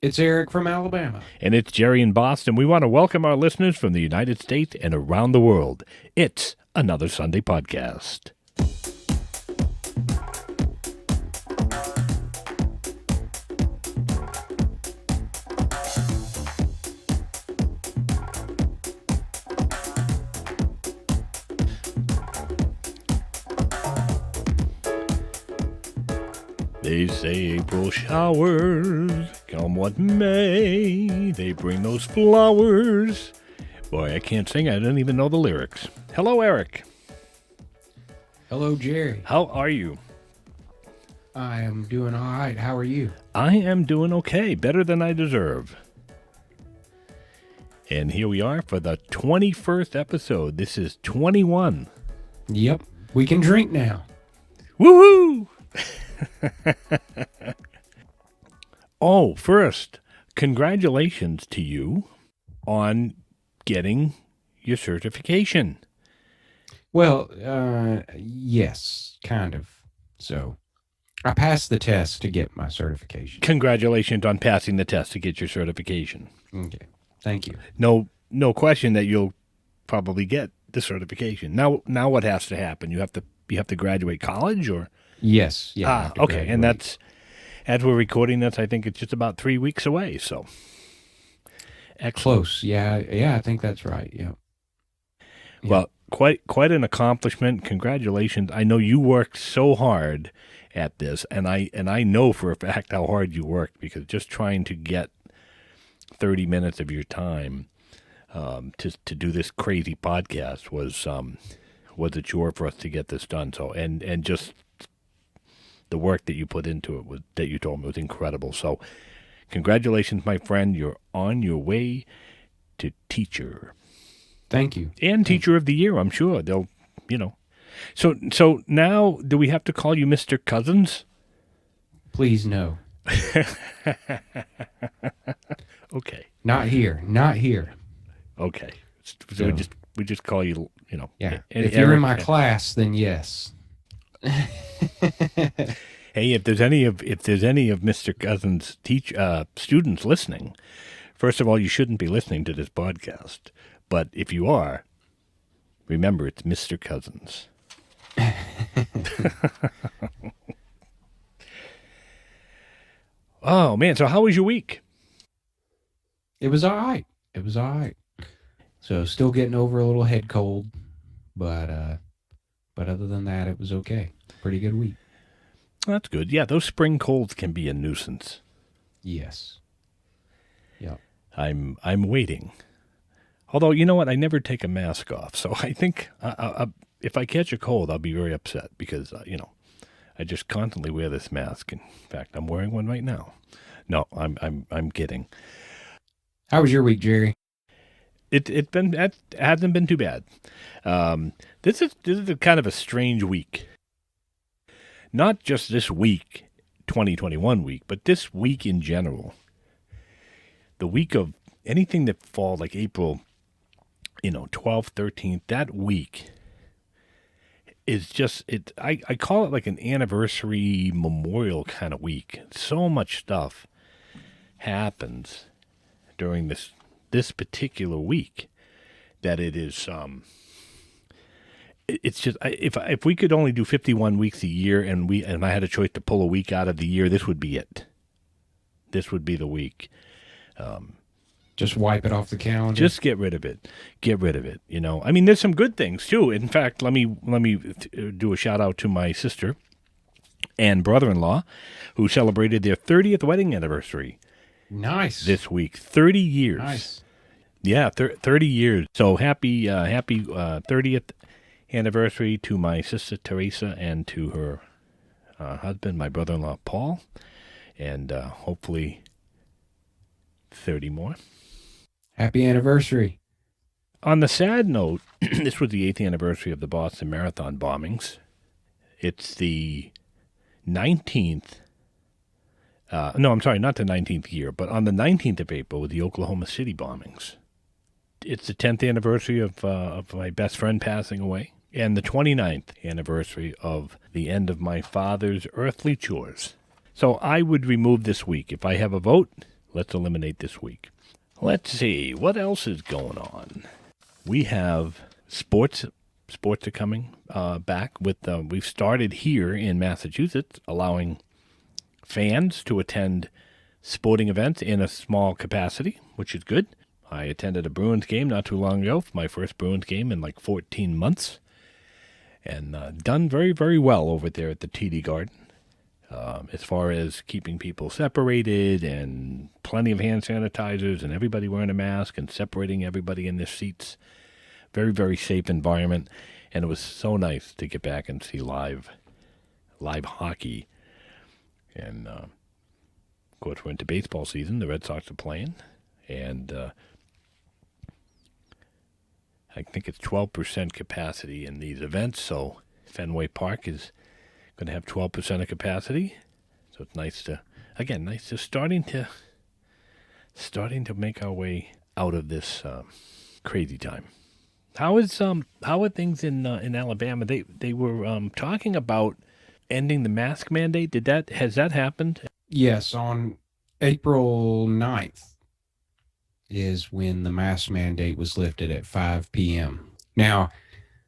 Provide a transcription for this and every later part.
It's Eric from Alabama. And it's Gerry in Boston. We want to welcome our listeners from the United States and around the world. It's another Sunday podcast. They say April showers, come what may, they bring those flowers. Boy, I can't sing. I don't even know the lyrics. Hello, Erich. Hello, Gerry. How are you? I am doing all right. How are you? I am doing okay, better than I deserve. And here we are for the 21st episode. This is 21. Yep. We can drink now. Woohoo! Oh, first, congratulations to you on getting your certification. Well, yes, kind of. So, I passed the test to get my certification. Congratulations on passing the test to get your certification. Okay. Thank you. No question that you'll probably get the certification. Now what has to happen? You have to graduate college, or? Yes. Yeah. I have to Okay. graduate. And that's, as we're recording this, I think it's just about 3 weeks away. So, excellent. Close. Yeah. I think that's right. Yep. Yeah. Well, quite an accomplishment. Congratulations. I know you worked so hard at this, and I know for a fact how hard you worked, because just trying to get 30 minutes of your time to do this crazy podcast was a chore for us to get this done. So and just the work that you put into it that you told me was incredible. So congratulations, my friend. You're on your way to teacher. Thank you. And teacher of the year, I'm sure. They'll, So now, do we have to call you Mr. Cousins? Please, no. Okay. Not here. Not here. Okay. So No. we just call you, Yeah. and If you're in my Eric. class, then yes. Hey, if there's any of Mr. Cousins' students listening, first of all, you shouldn't be listening to this podcast. But if you are, remember, it's Mr. Cousins. Oh, man. So how was your week? It was all right. So still getting over a little head cold, but other than that, it was okay. Pretty good week. That's good. Yeah, those spring colds can be a nuisance. Yes. Yep. I'm waiting. Although, you know what? I never take a mask off. So I think if I catch a cold, I'll be very upset because, I just constantly wear this mask. In fact, I'm wearing one right now. No, I'm kidding. How was your week, Gerry? It hasn't been too bad. This is a kind of a strange week. Not just this week, 2021 week, but this week in general. The week of anything that falls like April, 12th, 13th, that week is just, I call it like an anniversary memorial kind of week. So much stuff happens during this particular week that it is, it's just, if we could only do 51 weeks a year and I had a choice to pull a week out of the year, this would be it. This would be the week. Just wipe it off the calendar. Just get rid of it. I mean, there's some good things too. In fact, let me do a shout out to my sister and brother-in-law, who celebrated their 30th wedding anniversary. Nice. This week, 30 years. Nice. Yeah, 30 years. So happy 30th anniversary to my sister Teresa and to her husband, my brother-in-law Paul, and hopefully 30 more. Happy anniversary. On the sad note, this was the 8th anniversary of the Boston Marathon bombings. It's the 19th. No, I'm sorry, not the 19th year, but on the 19th of April with the Oklahoma City bombings. It's the 10th anniversary of my best friend passing away, and the 29th anniversary of the end of my father's earthly chores. So I would remove this week. If I have a vote, let's eliminate this week. Let's see, what else is going on? We have sports. Sports are coming back. We've started here in Massachusetts, allowing fans to attend sporting events in a small capacity, which is good. I attended a Bruins game not too long ago, my first Bruins game in like 14 months, and done very, very well over there at the TD Garden. As far as keeping people separated and plenty of hand sanitizers and everybody wearing a mask and separating everybody in their seats. Very, very safe environment. And it was so nice to get back and see live hockey. And, of course, we're into baseball season. The Red Sox are playing. And I think it's 12% capacity in these events. So Fenway Park is going to have 12% of capacity. So it's nice to starting to make our way out of this crazy time. How are things in Alabama? They were talking about ending the mask mandate. Has that happened? Yes, on April 9th is when the mask mandate was lifted at 5 p.m. Now,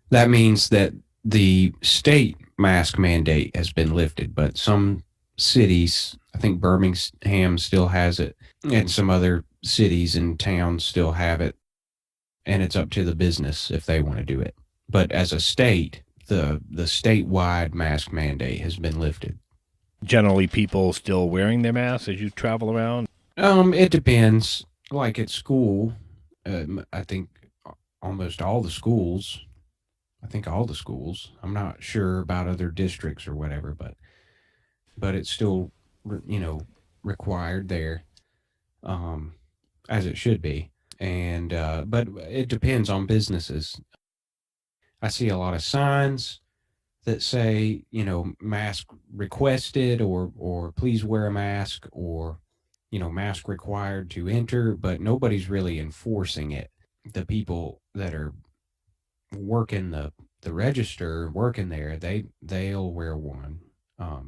that means that the state mask mandate has been lifted, but some cities, I think Birmingham still has it, and some other cities and towns still have it, and it's up to the business if they want to do it. But as a state, the statewide mask mandate has been lifted. Generally, people still wearing their masks as you travel around? It depends. Like at school, I think almost all the schools, I think all the schools. I'm not sure about other districts or whatever, but it's still, required there, um, as it should be. And but it depends on businesses. I see a lot of signs that say, mask requested, or please wear a mask, or mask required to enter, but nobody's really enforcing it. The people that are working the register, working there, they'll wear one,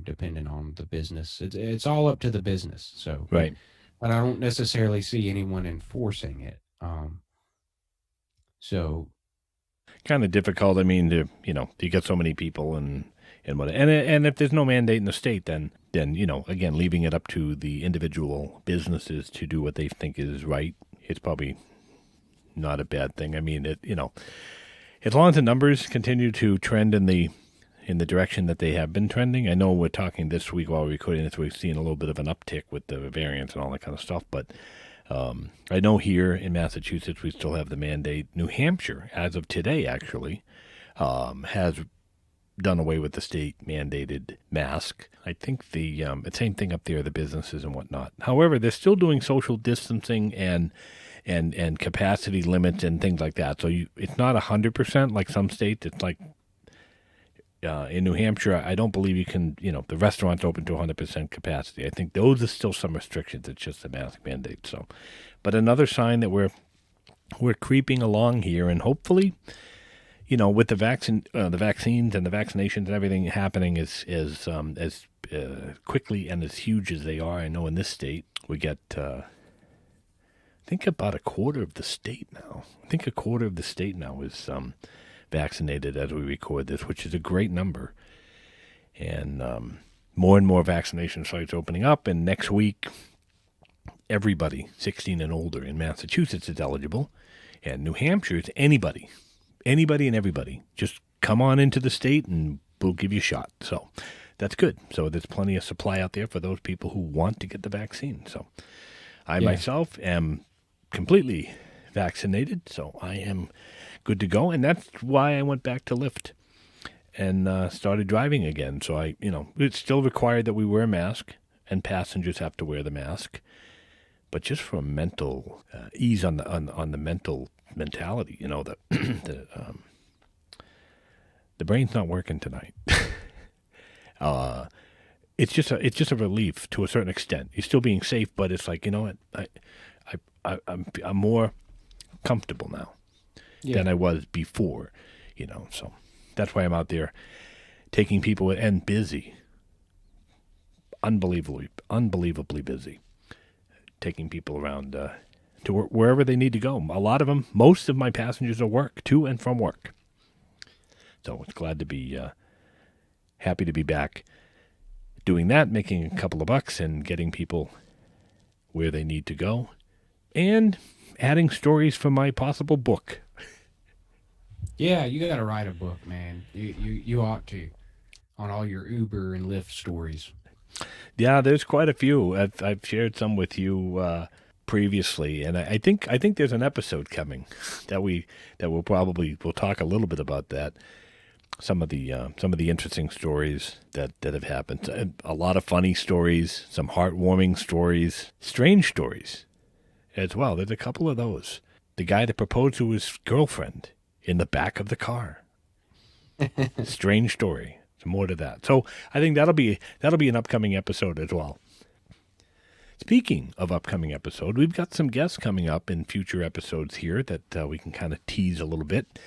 depending on the business. It's all up to the business. So, Right. but I don't necessarily see anyone enforcing it. So Kind of difficult. I mean, you get so many people and if there's no mandate in the state, then again, leaving it up to the individual businesses to do what they think is right, it's probably not a bad thing. I mean, as long as the numbers continue to trend in the direction that they have been trending. I know we're talking this week while we're recording this, we've seen a little bit of an uptick with the variants and all that kind of stuff, but I know here in Massachusetts we still have the mandate. New Hampshire, as of today, actually, has done away with the state mandated mask. I think the same thing up there, the businesses and whatnot. However, they're still doing social distancing and capacity limits and things like that. So it's not 100% like some states. It's like in New Hampshire, I don't believe you can, the restaurant's open to 100% capacity. I think those are still some restrictions. It's just a mask mandate. So, but another sign that we're creeping along here, and hopefully, with the vaccines and the vaccinations and everything happening as quickly and as huge as they are. I know in this state we get, I think about a quarter of the state now. Is vaccinated as we record this, which is a great number. And more and more vaccination sites opening up. And next week, everybody 16 and older in Massachusetts is eligible. And New Hampshire is anybody and everybody. Just come on into the state and we'll give you a shot. So that's good. So there's plenty of supply out there for those people who want to get the vaccine. So I myself am completely vaccinated, so I am good to go. And that's why I went back to Lyft and started driving again. So it's still required that we wear a mask and passengers have to wear the mask. But just for mental ease on the mental mentality, the brain's not working tonight. It's just a relief to a certain extent. You're still being safe, but it's like, I'm more comfortable now than I was before, So that's why I'm out there taking people and busy, unbelievably busy, taking people around to wherever they need to go. A lot of them, most of my passengers are work, to and from work. So it's glad to be happy to be back doing that, making a couple of bucks and getting people where they need to go, and adding stories for my possible book. Yeah, you got to write a book, man. You ought to, on all your Uber and Lyft stories. Yeah, there's quite a few. I've shared some with you previously, and I think there's an episode coming that we'll talk a little bit about that. Some of the interesting stories that have happened. A lot of funny stories, some heartwarming stories, strange stories as well. There's a couple of those. The guy that proposed to his girlfriend in the back of the car. Strange story. Some more to that. So I think that'll be an upcoming episode as well. Speaking of upcoming episode, we've got some guests coming up in future episodes here that we can kind of tease a little bit.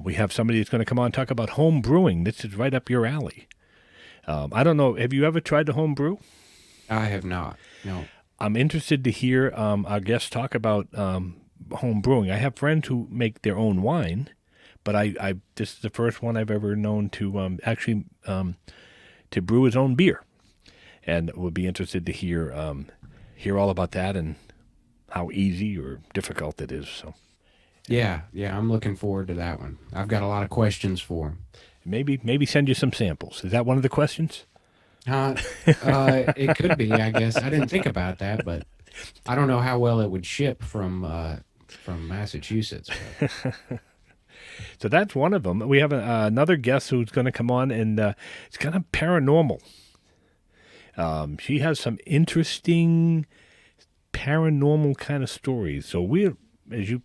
We have somebody that's going to come on and talk about home brewing. This is right up your alley. I don't know. Have you ever tried to home brew? I have not. No. I'm interested to hear our guests talk about home brewing. I have friends who make their own wine, but I this is the first one I've ever known to actually to brew his own beer, and would be interested to hear all about that and how easy or difficult it is. So. Yeah, I'm looking forward to that one. I've got a lot of questions for him. Maybe send you some samples. Is that one of the questions? It could be, I guess. I didn't think about that, but I don't know how well it would ship from Massachusetts. So that's one of them. We have another guest who's going to come on, and it's kind of paranormal. She has some interesting paranormal kind of stories. So we're, as you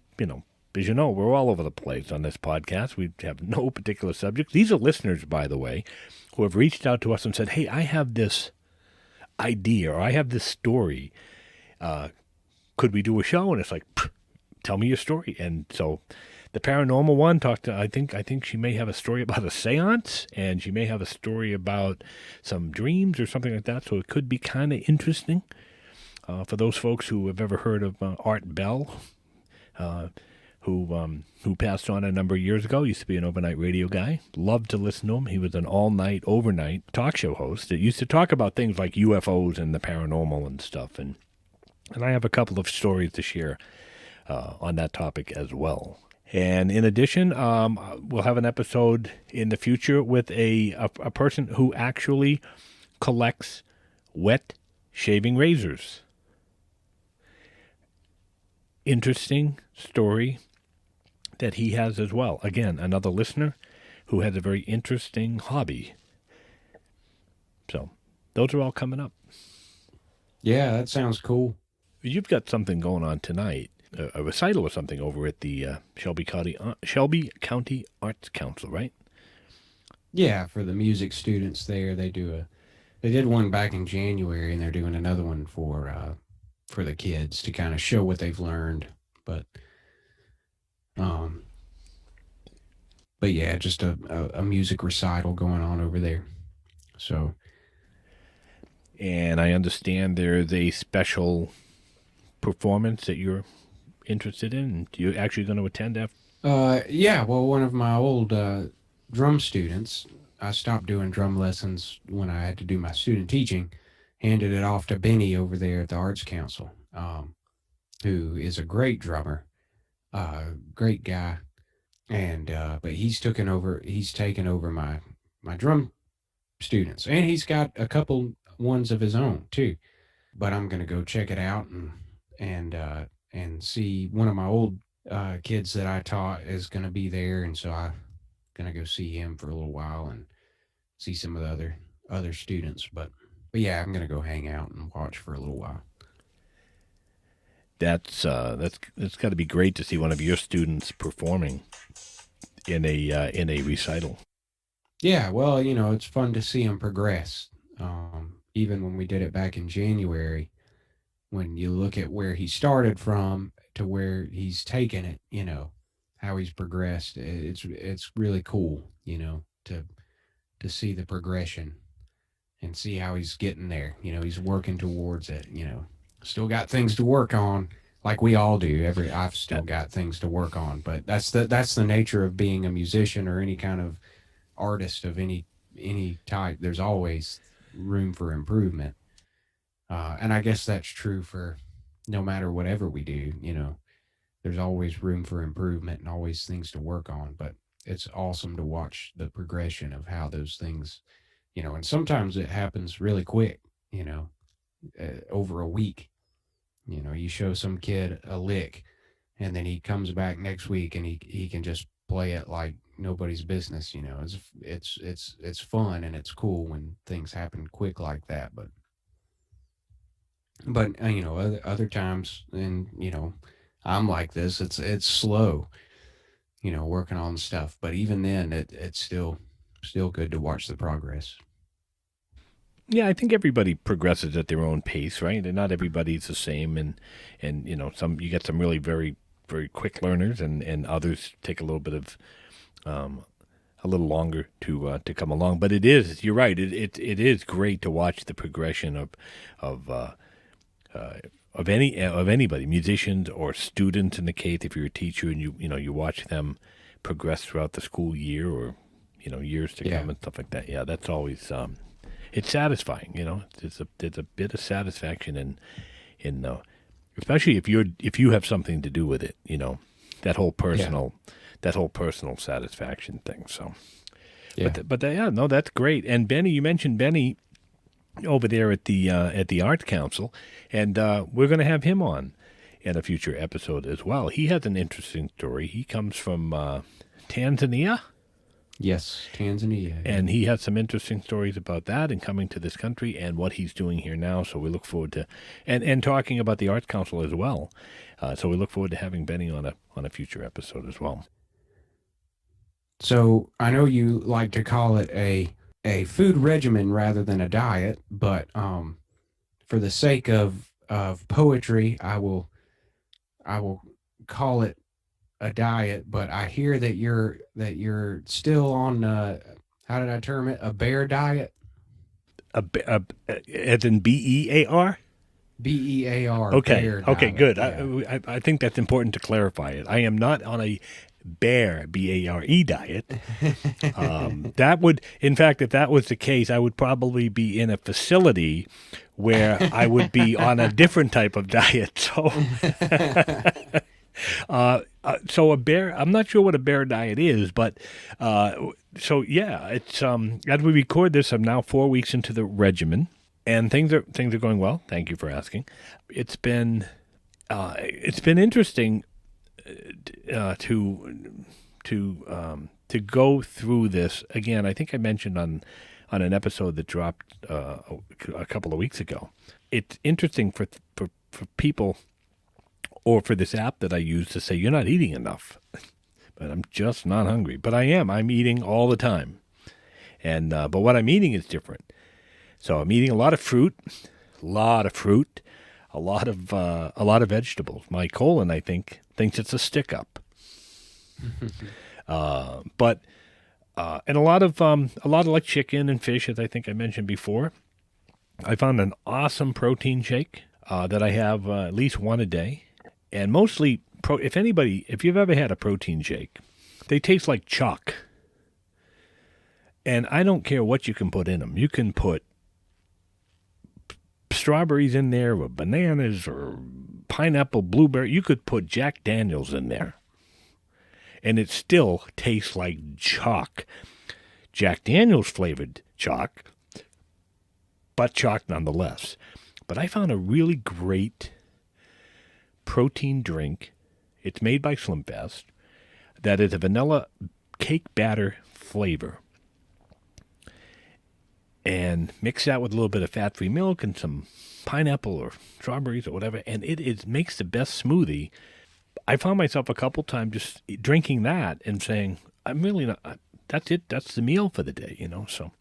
know, we're all over the place on this podcast. We have no particular subject. These are listeners, by the way, who have reached out to us and said, hey, I have this idea, or I have this story. Could we do a show? And it's like, tell me your story. And so the paranormal one I think she may have a story about a seance, and she may have a story about some dreams or something like that. So it could be kind of interesting for those folks who have ever heard of Art Bell, who passed on a number of years ago. Used to be an overnight radio guy. Loved to listen to him. He was an all-night, overnight talk show host that used to talk about things like UFOs and the paranormal and stuff. And I have a couple of stories to share on that topic as well. And in addition, we'll have an episode in the future with a person who actually collects wet shaving razors. Interesting story that he has as well. Again, another listener who has a very interesting hobby. So those are all coming up. Yeah, that sounds cool. You've got something going on tonight, a recital or something over at the Shelby County Arts Council, right? Yeah, for the music students there, they did one back in January, and they're doing another one for the kids to kind of show what they've learned. But yeah, just a music recital going on over there. So. And I understand there's a special performance that you're interested in. You're actually going to attend after? Yeah, well, one of my old drum students, I stopped doing drum lessons when I had to do my student teaching, handed it off to Benny over there at the Arts Council, who is a great drummer, great guy. And but he's taken over my drum students, and he's got a couple ones of his own too. But I'm gonna go check it out and see one of my old kids that I taught is gonna be there, and so I'm gonna go see him for a little while and see some of the other students. But yeah, I'm gonna go hang out and watch for a little while. That's got to be great to see one of your students performing in a recital. Yeah, well, it's fun to see him progress. Even when we did it back in January, when you look at where he started from to where he's taken it, how he's progressed, it's really cool, to see the progression and see how he's getting there. He's working towards it. Still got things to work on, like we all do. I've Uh, still got things to work on, but that's the nature of being a musician or any kind of artist of any type. There's always room for improvement, and I guess that's true for no matter whatever we do. There's always room for improvement and always things to work on. But it's awesome to watch the progression of how those things, and sometimes it happens really quick. Over a week. You show some kid a lick, and then he comes back next week and he can just play it like nobody's business. It's fun and it's cool when things happen quick like that. But other times, and I'm like this. It's slow. Working on stuff. But even then, it's still good to watch the progress. yeah, I think everybody progresses at their own pace, right? And not everybody's the same, and some you get some really very very quick learners, and others take a little bit of a little longer to come along. But you're right. It is great to watch the progression of uh, of anybody, musicians or students in the case. If you're a teacher and you watch them progress throughout the school year or years to Yeah. come and stuff like that. Yeah, that's always it's satisfying. There's a bit of satisfaction in especially if you have something to do with it. That whole Yeah. personal that whole personal satisfaction thing. So, Yeah. yeah, no, that's great. And Benny, you mentioned Benny over there at the Arts Council, and we're going to have him on in a future episode as well. He has an interesting story. He comes from Tanzania, Yes. Tanzania. Yep. and he has some interesting stories about that and coming to this country and what he's doing here now. So we look forward to and talking about the Arts Council as well. So we look forward to having Benny on a future episode as well. So I know you like to call it a food regimen rather than a diet, but for the sake of poetry, I will call it a diet. But I hear that you're still on how did I term it, a bear diet? As in BEAR. BEAR, Okay. bear Okay. diet. Good. Yeah. I think that's important to clarify it. I am not on a bear BARE diet. That would, in fact, if that was the case, I would probably be in a facility where I would be on a different type of diet. So a bear. I'm not sure what a bear diet is, but so yeah, it's as we record this, I'm now 4 weeks into the regimen, and things are going well. Thank you for asking. It's been interesting to go through this again. I think I mentioned on an episode that dropped a couple of weeks ago. It's interesting for people or for this app that I use to say you're not eating enough, but I'm just not hungry. But I am. I'm eating all the time, and but what I'm eating is different. So I'm eating a lot of fruit, a lot of fruit, a lot of vegetables. My colon, I think, thinks it's a stick up. But and a lot of like chicken and fish, as I think I mentioned before. I found an awesome protein shake that I have at least one a day, and mostly if you've ever had a protein shake, they taste like chalk. And I don't care what you can put in them. You can put strawberries in there or bananas or pineapple, blueberry. You could put Jack Daniels in there, and it still tastes like chalk. Jack Daniels flavored chalk, but chalk nonetheless. But I found a really great protein drink. It's made by Slim Fast. That is a vanilla cake batter flavor. And mix that with a little bit of fat-free milk and some pineapple or strawberries or whatever, and makes the best smoothie. I found myself a couple times just drinking that and saying, "I'm really not. That's it. That's the meal for the day." So,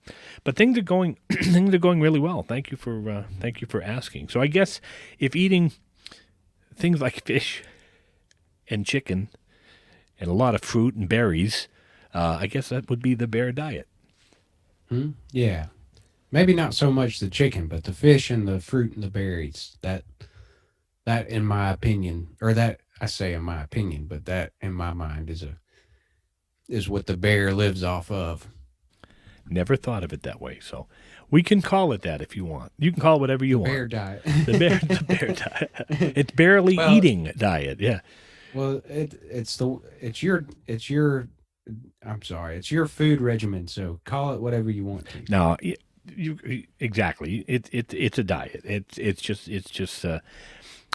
but things are going things are going really well. Thank you for asking. So I guess if eating things like fish and chicken and a lot of fruit and berries, I guess that would be the bear diet. Yeah. Maybe not so much the chicken, but the fish and the fruit and the berries. That, in my opinion, or that I say in my opinion, but that in my mind is what the bear lives off of. Never thought of it that way. So we can call it that if you want. You can call it whatever you The want. bear diet. The bear diet. It's barely Well, eating diet. Yeah. well, it's your I'm sorry, it's your food regimen. So call it whatever you want to. No, you exactly. It's a diet.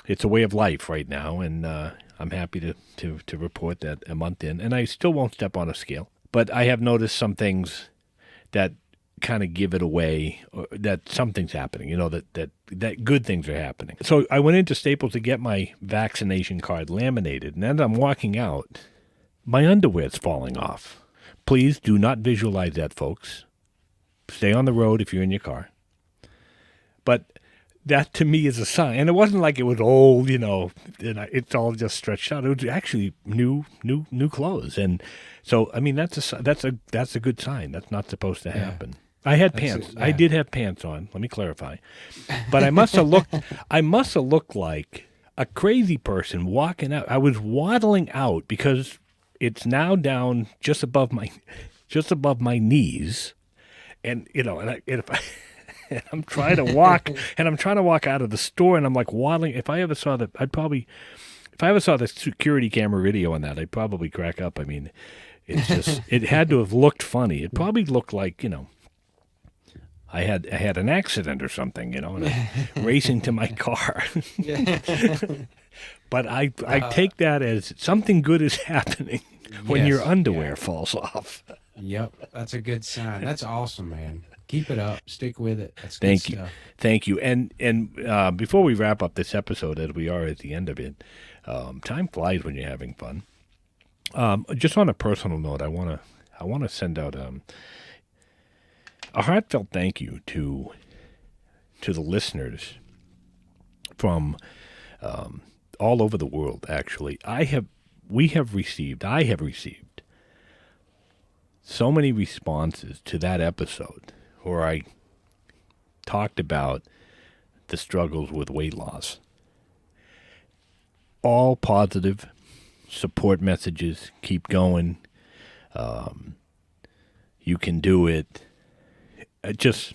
It's a way of life right now, and I'm happy to report that a month in, and I still won't step on a scale, but I have noticed some things that kind of give it away, or that something's happening. You know, that good things are happening. So I went into Staples to get my vaccination card laminated, and as I'm walking out, my underwear's falling off. Please do not visualize that, folks. Stay on the road if you're in your car. But that to me is a sign, and it wasn't like it was old, you know. It's all just stretched out. It was actually new clothes, and so I mean that's a good sign. That's not supposed to happen. I had pants. I did have pants on. Let me clarify. But I must have looked like a crazy person walking out. I was waddling out because it's now down just above my knees, and you know, and I'm trying to walk, out of the store, and I'm like waddling. If I ever saw the security camera video on that, I'd probably crack up. I mean, it's just it had to have looked funny. It probably looked like, you know, I had an accident or something, you know, and I'm racing to my car. But I take that as something good is happening when your underwear falls off. Yep, that's a good sign. That's awesome, man. Keep it up. Stick with it. That's good Thank you. stuff. Thank you. And before we wrap up this episode, as we are at the end of it, time flies when you're having fun. Just on a personal note, I want to send out a heartfelt thank you to the listeners from all over the world. Actually, I have received so many responses to that episode where I talked about the struggles with weight loss. All positive support messages. Keep going. You can do it. Just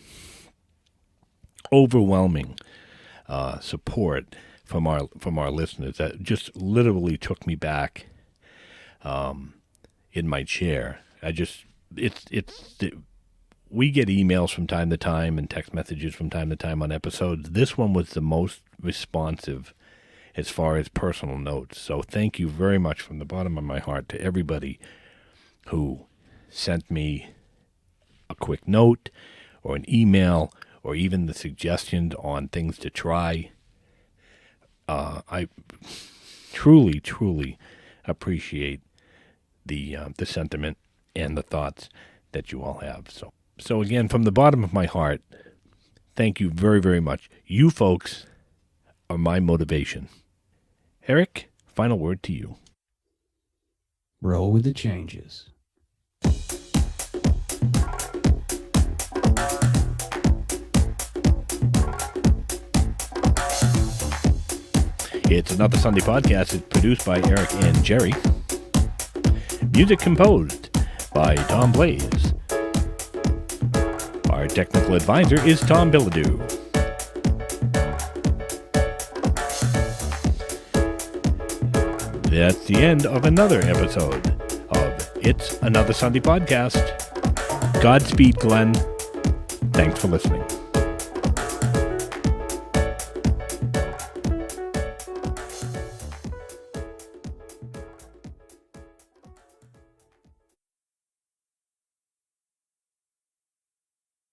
overwhelming support from our listeners that just literally took me back in my chair. We get emails from time to time and text messages from time to time on episodes. This one was the most responsive as far as personal notes. So thank you very much from the bottom of my heart to everybody who sent me a quick note or an email or even the suggestions on things to try. I truly, truly appreciate the sentiment and the thoughts that you all have. So again, from the bottom of my heart, thank you very, very much. You folks are my motivation. Erich, final word to you. Roll with the changes. It's Another Sunday Podcast. It's produced by Erich and Gerry. Music composed by Tom Blaze. Our technical advisor is Tom Billadew. That's the end of another episode of It's Another Sunday Podcast. Godspeed, Glenn. Thanks for listening.